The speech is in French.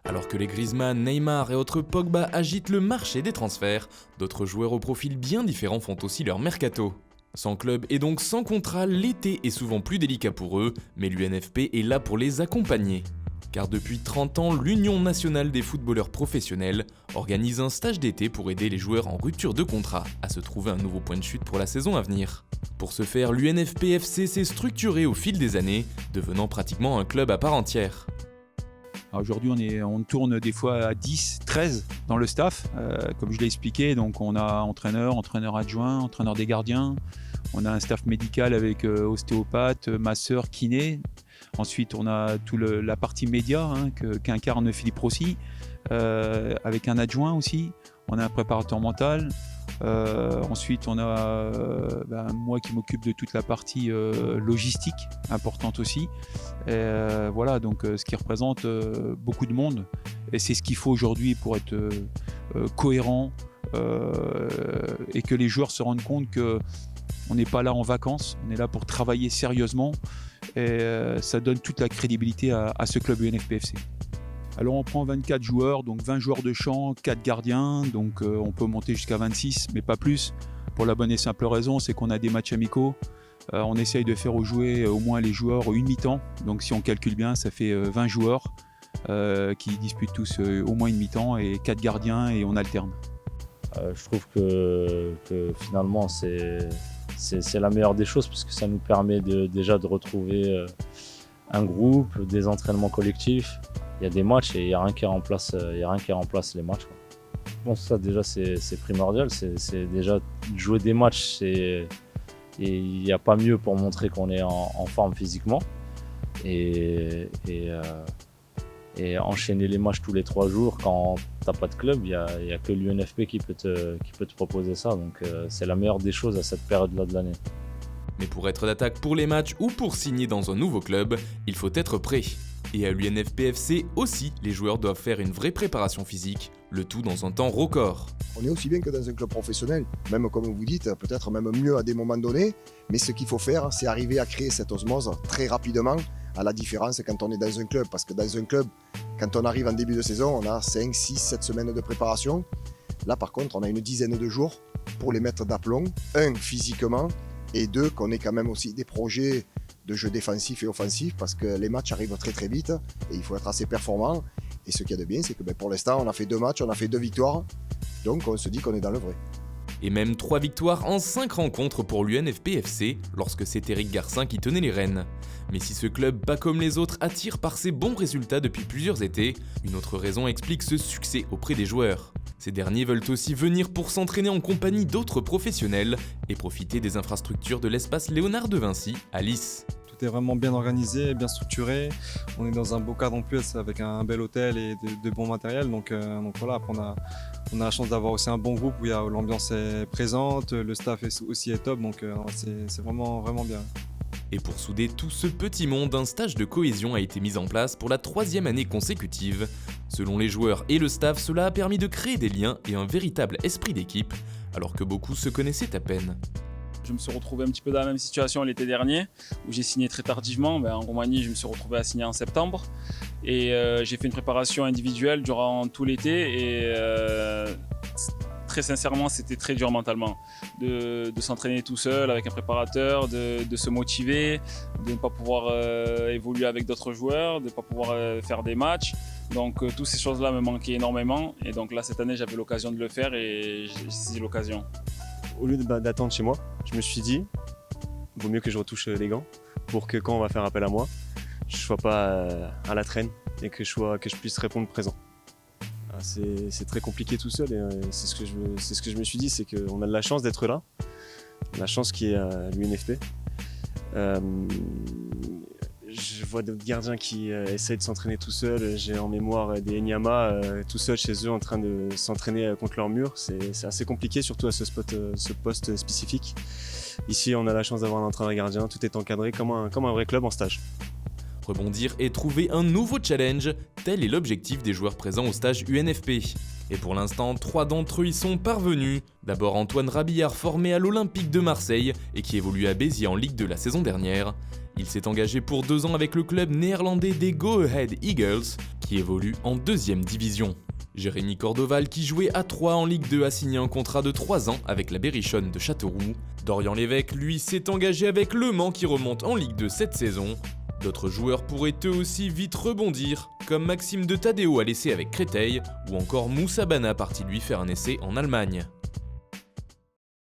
Alors que les Griezmann, Neymar et autres Pogba agitent le marché des transferts, d'autres joueurs au profil bien différent font aussi leur mercato. Sans club et donc sans contrat, l'été est souvent plus délicat pour eux, mais l'UNFP est là pour les accompagner. Car depuis 30 ans, l'Union nationale des footballeurs professionnels organise un stage d'été pour aider les joueurs en rupture de contrat à se trouver un nouveau point de chute pour la saison à venir. Pour ce faire, l'UNFP-FC s'est structuré au fil des années, devenant pratiquement un club à part entière. Aujourd'hui, on tourne des fois à 10, 13 dans le staff, comme je l'ai expliqué. Donc on a entraîneur adjoint, entraîneur des gardiens. On a un staff médical avec ostéopathe, masseur, kiné. Ensuite, on a toute la partie média qu'incarne Philippe Rossi, avec un adjoint aussi. On a un préparateur mental. Ensuite, on a moi qui m'occupe de toute la partie logistique, importante aussi. Voilà, donc ce qui représente beaucoup de monde. Et c'est ce qu'il faut aujourd'hui pour être cohérent et que les joueurs se rendent compte qu'on n'est pas là en vacances, on est là pour travailler sérieusement. Et ça donne toute la crédibilité à ce club UNFP-FC. Alors on prend 24 joueurs, donc 20 joueurs de champ, 4 gardiens, donc on peut monter jusqu'à 26, mais pas plus. Pour la bonne et simple raison, c'est qu'on a des matchs amicaux. On essaye de faire jouer au moins les joueurs une mi-temps. Donc si on calcule bien, ça fait 20 joueurs qui disputent tous au moins une mi-temps et 4 gardiens et on alterne. Je trouve que finalement c'est la meilleure des choses parce que ça nous permet déjà de retrouver un groupe, des entraînements collectifs. Il y a des matchs et il n'y a rien qui remplace les matchs, quoi. Bon, ça déjà c'est primordial, c'est déjà jouer des matchs, et il n'y a pas mieux pour montrer qu'on est en forme physiquement et enchaîner les matchs tous les 3 jours quand tu n'as pas de club, il n'y a que l'UNFP qui peut te proposer ça, donc c'est la meilleure des choses à cette période-là de l'année. Mais pour être d'attaque pour les matchs ou pour signer dans un nouveau club, il faut être prêt. Et à l'UNFP-FC aussi, les joueurs doivent faire une vraie préparation physique, le tout dans un temps record. On est aussi bien que dans un club professionnel, même comme vous dites, peut-être même mieux à des moments donnés, mais ce qu'il faut faire, c'est arriver à créer cette osmose très rapidement, à la différence quand on est dans un club. Parce que dans un club, quand on arrive en début de saison, on a 5, 6, 7 semaines de préparation. Là par contre, on a une dizaine de jours pour les mettre d'aplomb, physiquement, et qu'on ait quand même aussi des projets de jeu défensif et offensif parce que les matchs arrivent très très vite et il faut être assez performant. Et ce qu'il y a de bien, c'est que pour l'instant, on a fait 2 matchs, on a fait 2 victoires, donc on se dit qu'on est dans le vrai. Et même 3 victoires en 5 rencontres pour l'UNFP-FC lorsque c'est Éric Garcin qui tenait les rênes. Mais si ce club, pas comme les autres, attire par ses bons résultats depuis plusieurs étés, une autre raison explique ce succès auprès des joueurs. Ces derniers veulent aussi venir pour s'entraîner en compagnie d'autres professionnels et profiter des infrastructures de l'espace Léonard de Vinci à Lys. Tout est vraiment bien organisé, bien structuré. On est dans un beau cadre en plus avec un bel hôtel et de bons matériels. Donc voilà, après on a la chance d'avoir aussi un bon groupe où l'ambiance est présente, le staff aussi est top, donc c'est vraiment bien. Et pour souder tout ce petit monde, un stage de cohésion a été mis en place pour la 3e année consécutive. Selon les joueurs et le staff, cela a permis de créer des liens et un véritable esprit d'équipe, alors que beaucoup se connaissaient à peine. Je me suis retrouvé un petit peu dans la même situation l'été dernier, où j'ai signé très tardivement. En Roumanie, je me suis retrouvé à signer en septembre. Et j'ai fait une préparation individuelle durant tout l'été. Et très sincèrement, c'était très dur mentalement. De s'entraîner tout seul avec un préparateur, de se motiver, de ne pas pouvoir évoluer avec d'autres joueurs, de ne pas pouvoir faire des matchs. Donc toutes ces choses-là me manquaient énormément. Et donc là, cette année, j'avais l'occasion de le faire et j'ai saisi l'occasion. Au lieu d'attendre chez moi, je me suis dit, vaut mieux que je retouche les gants pour que quand on va faire appel à moi, je ne sois pas à la traîne et que je puisse répondre présent. C'est très compliqué tout seul et c'est ce que je me suis dit, c'est qu'on a de la chance d'être là, la chance qui est à l'UNFP. Je vois d'autres gardiens qui essayent de s'entraîner tout seuls. J'ai en mémoire des Enyama tout seuls chez eux en train de s'entraîner contre leur mur. C'est assez compliqué, surtout à ce poste spécifique. Ici, on a la chance d'avoir un entraîneur gardien. Tout est encadré comme un vrai club en stage. Rebondir et trouver un nouveau challenge, tel est l'objectif des joueurs présents au stage UNFP. Et pour l'instant, 3 d'entre eux y sont parvenus. D'abord Antoine Rabillard, formé à l'Olympique de Marseille et qui évolue à Béziers en Ligue 2 la saison dernière. Il s'est engagé pour 2 ans avec le club néerlandais des Go Ahead Eagles, qui évolue en 2e division. Jérémy Cordoval, qui jouait à 3 en Ligue 2, a signé un contrat de 3 ans avec la Berrichonne de Châteauroux. Dorian Lévesque, lui, s'est engagé avec Le Mans qui remonte en Ligue 2 cette saison. D'autres joueurs pourraient eux aussi vite rebondir, comme Maxime de Tadeo à l'essai avec Créteil, ou encore Moussa Bana parti lui faire un essai en Allemagne.